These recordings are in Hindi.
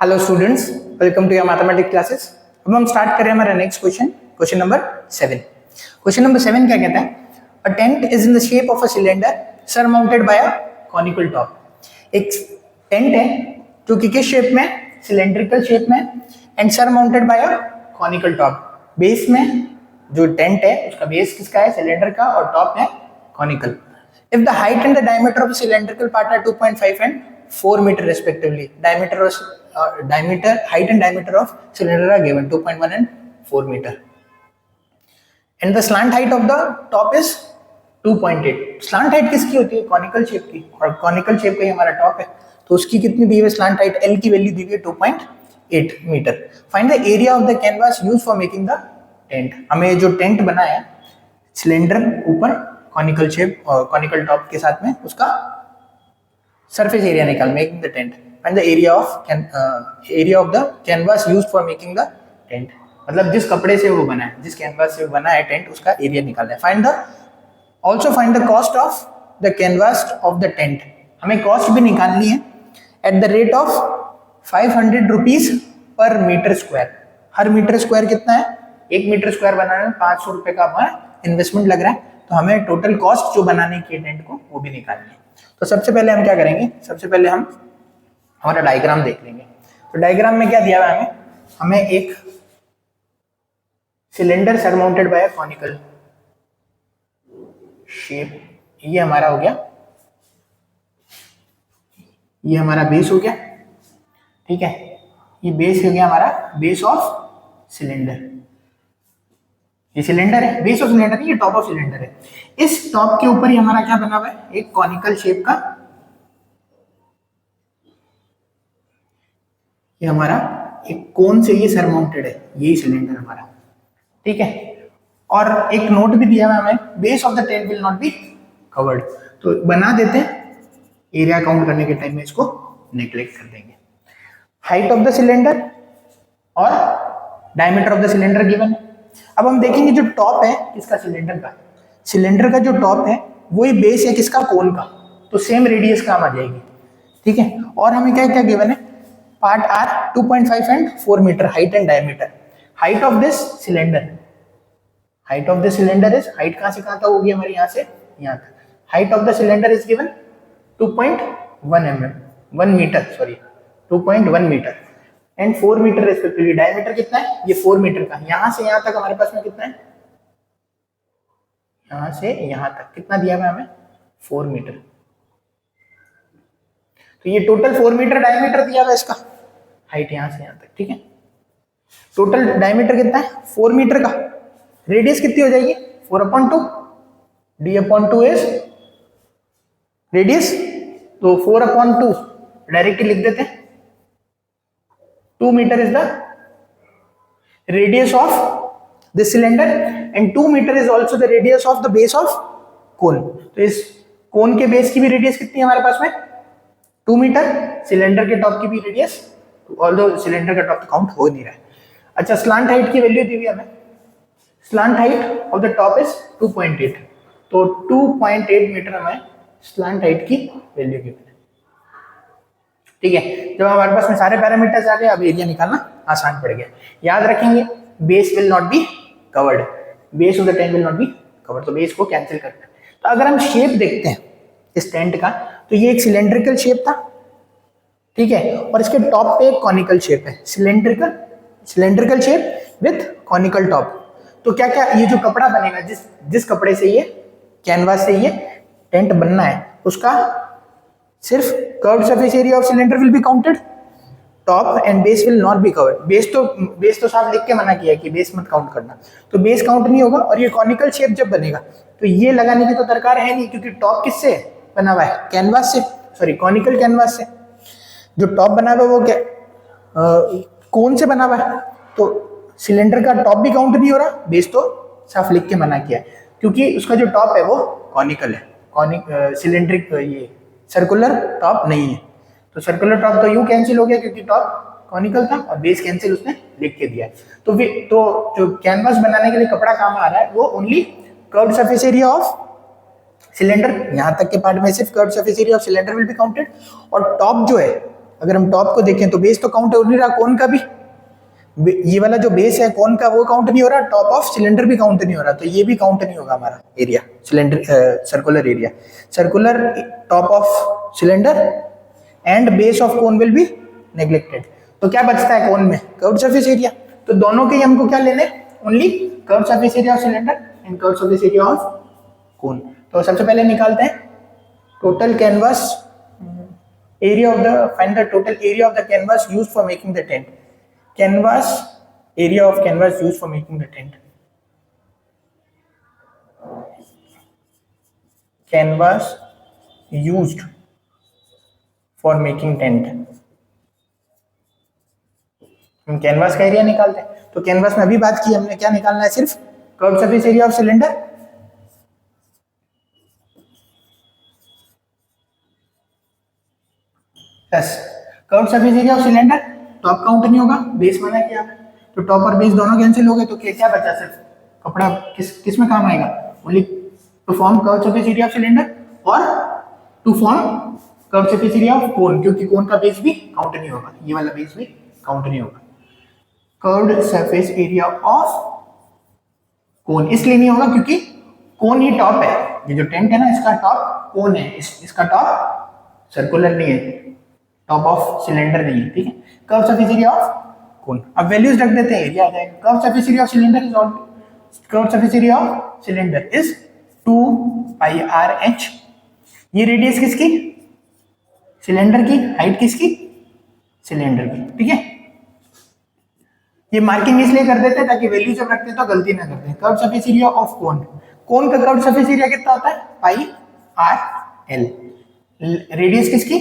Hello students, welcome to your mathematics classes. अब हम स्टार्ट करें हमारा next question number 7। Question number 7 क्या कहता है? A tent is in the shape of a cylinder surmounted by a conical top. एक टेंट है जो कि किस शेप में? सिलेंड्रिकल शेप में, and surmounted by a conical top. Base में जो टेंट है उसका बेस किसका है? सिलेंडर का, और टॉप है conical. If the height and the diameter of the cylindrical part are 2.5 and 4 meter respectively, height and diameter of cylinder are given 2.1 and 4 meter, and the slant height of the top is 2.8. slant height किसकी होती है? conical shape की, और conical shape का ही हमारा top है, तो उसकी कितनी दी हुई है? slant height L की वैल्यू दी हुई है 2.8 metre. Find the area of the canvas used for making the tent। हमें जो टेंट बना है सिलेंडर ऊपर कॉनिकल शेप और कॉनिकल टॉप के साथ में, उसका सरफेस एरिया निकाल, making the tent, and the area of the canvas used for making the tent. मतलब जिस कपड़े से वो बना है, जिस कैनवास से बना है टेंट, उसका एरिया निकालना है। Find the cost of the canvas of the tent. हमें कॉस्ट भी निकालनी है at the rate of 500 rupees per metre square. हर मीटर स्क्वायर कितना है? 1 मीटर स्क्वायर बनाने में 500 रुपए का हमारा इन्वेस्टमेंट लग रहा है, तो हमें टोटल कॉस्ट जो बनाने की टेंट को वो भी निकालनी है। तो सबसे पहले हम क्या करेंगे? सबसे पहले हम हमारा डायग्राम देख लेंगे। तो डायग्राम में क्या दिया हुआ है? हमें एक cylinder surmounted bye conical shape, ये हमारा हो गया, ये हमारा बेस हो गया, ठीक है। ये बेस हो गया हमारा, बेस ऑफ सिलेंडर। ये सिलेंडर है, बेस ऑफ सिलेंडर नहीं, ये टॉप ऑफ सिलेंडर है। इस टॉप के ऊपर ही हमारा क्या बना हुआ है? एक कॉनिकल शेप का, ये हमारा एक कोन से ये सरमाउंटेड है, यही सिलेंडर हमारा, ठीक है। और एक नोट भी दिया हुआ है हमें, base of the tent will not be covered. तो बना देते हैं, एरिया काउंट करने के टाइम में इसको नेग्लेक्ट कर देंगे। हाइट ऑफ द सिलेंडर और diameter of the cylinder given है। अब हम देखेंगे जो टॉप है किसका? सिलेंडर का जो टॉप है वही बेस है किसका? कोन का, तो सेम रेडियस काम आ जाएगी, ठीक है। और हमें क्या क्या गिवन है? Part are 2.5 and 4 metre, height and diameter. Height of this cylinder, height of the cylinder is, height कहां से कहां तक होगी हमारी? यहां से यहां तक। Height of the cylinder is given 2.1 metre, sorry 2.1 metre, and 4 metre respectively. Diameter कितना है? ये 4 मीटर का। यहां से यहां तक हमारे पास में कितना है? यहां से यहां तक कितना दिया हुआ है हमें? 4 मीटर। तो ये टोटल 4 मीटर डायमीटर दिया हुआ है इसका, हाइट यहां से यहां तक, ठीक है। टोटल डायमीटर कितना है? 4 मीटर का। रेडियस कितनी हो जाएगी? 4/2। d/2 इज रेडियस, तो 4/2 डायरेक्टली लिख देते हैं। 2 meter is the radius of the cylinder and 2 meter is also the radius of the base of cone। तो इस कोन के बेस की भी रेडियस कितनी है हमारे पास में? 2 मीटर। सिलेंडर के टॉप की भी रेडियस, ऑल्दो सिलेंडर का टॉप तो काउंट हो नहीं रहा है। अच्छा, स्लांट हाइट की वैल्यू दी हुई हमें। Slant height of the top is 2.8, तो 2.8 मीटर हमें स्लांट हाइट की वैल्यू गिवन है, ठीक है। जब हमारे पास में सारे पैरामीटर्स आ गए, अब एरिया निकालना आसान पड़ गया। याद रखेंगे, base will not be covered, base of the tent will not be covered, तो बेस को कैंसिल करते हैं। तो अगर हम शेप देखते हैं इस टेंट का, तो ये एक सिलेंड्रिकल शेप था, ठीक है, और इसके टॉप पे एक कॉनिकल शेप है। Cylindrical shape with conical top. तो क्या क्या ये जो कपड़ा बनेगा, जिस कपड़े से, ये कैनवास से ये टेंट बनना है, उसका सिर्फ curved surface area of cylinder will be counted, top and base will not be covered. Base तो साफ लिख के मना किया है कि बेस मत काउंट करना, तो बेस काउंट नहीं होगा। और ये कॉनिकल शेप जब बनेगा तो ये लगाने की तो दरकार है नहीं, क्योंकि टॉप किससे बना हुआ है? कैनवास से, सॉरी कॉनिकल कैनवास से। जो टॉप बना हुआ है वो क्या कोन से बना हुआ है, तो सिलेंडर का टॉप भी काउंट नहीं हो रहा, बेस तो साफ लिख के मना किया है, क्योंकि उसका जो टॉप है वो कॉनिकल है। सिलेंड्रिक ये सर्कुलर टॉप नहीं है, तो सर्कुलर टॉप तो यूं कैंसिल हो गया क्योंकि टॉप कॉनिकल था, और बेस कैंसिल उसने लिख के दिया है। तो जो कैनवास बनाने के लिए कपड़ा काम आ रहा है वो only curved surface area of cylinder, यहां तक के पार्ट में सिर्फ curved surface area of cylinder will be counted, और टॉप जो है अगर हम टॉप को देखें तो बेस तो काउंट हो नहीं रहा कोन का भी, ये वाला जो बेस है कोन का वो काउंट नहीं हो रहा, टॉप ऑफ सिलेंडर भी काउंट नहीं हो रहा, तो ये भी काउंट नहीं होगा हमारा area cylinder circular area. Circular top of cylinder and base of cone will be neglected. तो क्या बचता है कोन में? Curved surface area. तो दोनों के हमको क्या लेने? Only curved surface area of cylinder and curved surface area of कोन। तो सबसे पहले निकालते हैं total canvas area of the, find the total area of the canvas used for making the tent. Canvas area of canvas used for making the tent. Canvas used for making tent. हम कैनवास का एरिया निकालते हैं। तो कैनवास में अभी बात की हमने, क्या निकालना है? सिर्फ curved surface area of cylinder plus curved surface area of cylinder. Top count नहीं होगा, बेस माना क्या है, तो टॉप और बेस दोनों कैंसिल हो गए, तो क्या बचा? सिर्फ कपड़ा किस में काम आएगा? Only to form curved surface area of cylinder और to form curved surface area of cone, क्योंकि कोन का बेस भी काउंट नहीं होगा, ये वाला बेस भी काउंट नहीं होगा। कर्व्ड सरफेस एरिया ऑफ कोन इसलिए नहीं होगा क्योंकि कोन ही टॉप है, ये जो टेंट है ना इसका टॉप कोन है, इसका टॉप सर्कुलर नहीं है, टॉप ऑफ सिलेंडर नहीं है, ठीक है। Curved surface area of cone, अब वैल्यूज रख देते हैं, एरिया आ जाएगा। Curved surface area of cylinder is curved surface area of cylinder is 2 pi r H. ये रेडियस किसकी? सिलेंडर की। हाइट किसकी? सिलेंडर की, ठीक है। ये मार्किंग इसलिए कर देते हैं ताकि वैल्यू जब रखते हैं तो गलती ना करते हैं। Curved surface area of cone, cone का कर्व्ड सरफेस एरिया कितना होता है? पाई आर एल। रेडियस किसकी?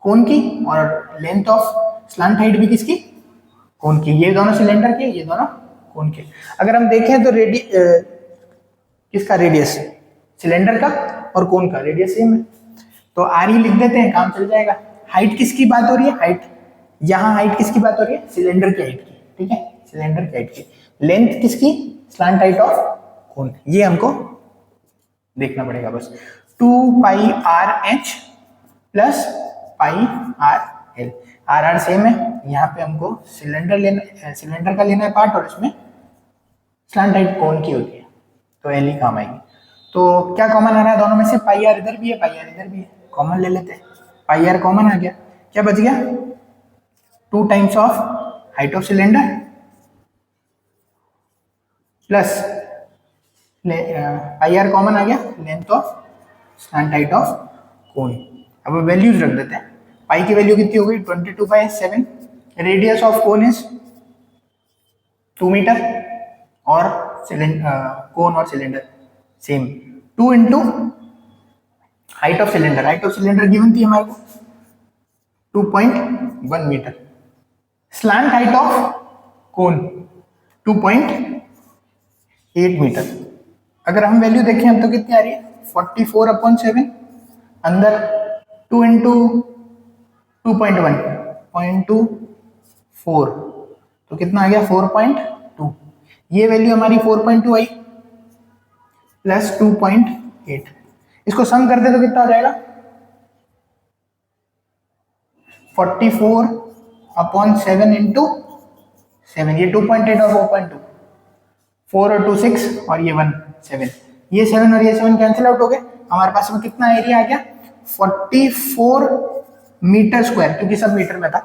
कोन की, और लेंथ ऑफ स्लांट हाइट भी किसकी? कोन की। ये दोनों सिलेंडर के, ये दोनों कोन के। अगर हम देखें तो किसका रेडियस? सिलेंडर का और कोन का रेडियस सेम है, तो आर ही लिख देते हैं, काम चल जाएगा। हाइट किसकी बात हो रही है? हाइट, यहाँ हाइट किसकी बात हो रही है? सिलेंडर की हाइट की, ठीक है, सिलेंडर की हाइट की। लेंथ किसकी? Slant height of cone. ये हमको देखना पड़ेगा बस। 2 pi r h plus pi r l. R r same है, यहाँ पे हमको सिलेंडर का लेना है पार्ट, और इसमें स्लांट हाइट कोन की होती है, तो एल ही काम आएगी। तो क्या कॉमन आ रहा है दोनों में से? पाई आर इधर भी है, पाई आर इधर भी है, कॉमन ले लेते हैं। पाई आर कॉमन आ गया, क्या बच गया? 2 times of height of cylinder plus pi r common आ गया, length of slant height of cone. अब वैल्यूज रख देते हैं। पाई की वैल्यू कितनी हो गई? 22/7। Radius of cone is 2 metre, और कोन और cylinder same. 2 into height of cylinder, height of cylinder given थी हमारे को 2.1 metre. Slant height of cone 2.8 metre. अगर हम वैल्यू देखें हम तो कितनी आ रही है? 44/7, अंदर 2 इंटू 2.1 0.24, तो कितना आ गया? 4.2। ये वैल्यू हमारी 4.2 आई प्लस 2.8, इसको सम कर दे तो कितना हो जाएगा? 44/7 इंटू 7, ये 2.8 और 4.2, 4 और 2 6, और ये 1 7, ये 7 और ये 7 कैंसिल आउट हो गए। हमारे पास में कितना एरिया आ गया? 44 मीटर स्क्वायर, क्योंकि सब मीटर में था।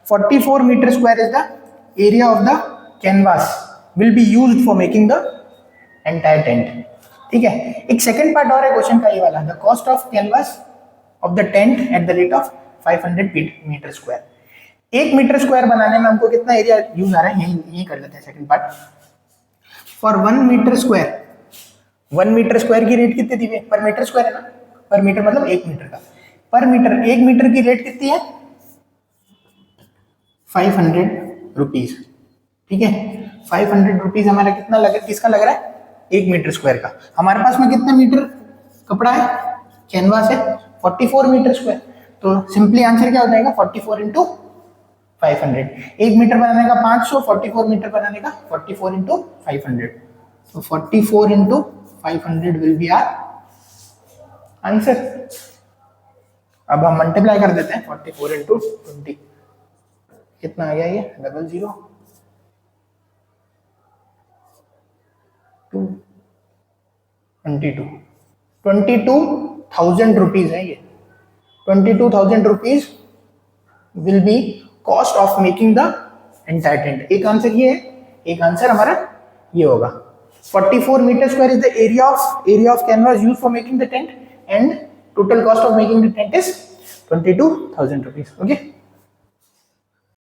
44 metre square is the area of the canvas will be used for making the entire tent, ठीक है। एक सेकंड पार्ट और है क्वेश्चन का, ये वाला, the cost of canvas of the tent at the rate of 500 metre square. 1 metre square बनाने में हमको कितना एरिया यूज आ रहा है, यही कर लेते हैं second part. For 1 metre square, 1 metre square की रेट कितनी दी है? पर मीटर स्क्वायर है ना, पर मीटर मतलब 1 मीटर का। पर मीटर 1 मीटर की रेट कितनी है? 500 रुपीज, ठीक है। 500 रुपीज हमारा कितना किसका लग रहा है? 1 मीटर स्क्वायर का। हमारे पास में कितना मीटर कपड़ा है? कैनवास है 44 मीटर स्क्वायर, तो सिंपली आंसर क्या हो जाएगा? 44 इंटू 500। 1 मीटर बनाने का 500, 44 मीटर बनाने का 44 इंटू 500, तो 44 into 500 will be our answer. अब हम मल्टीप्लाई कर देते हैं 44 इंटू 20, कितना आ गया ये 00 2 22,000 रुपीज है ये। 22,000 rupees will be cost of making the entire tent. एक आंसर ये है, एक आंसर हमारा ये होगा। 44 metre square is the area of canvas used for making the tent and total cost of making the tent is 22,000 rupees. Okay.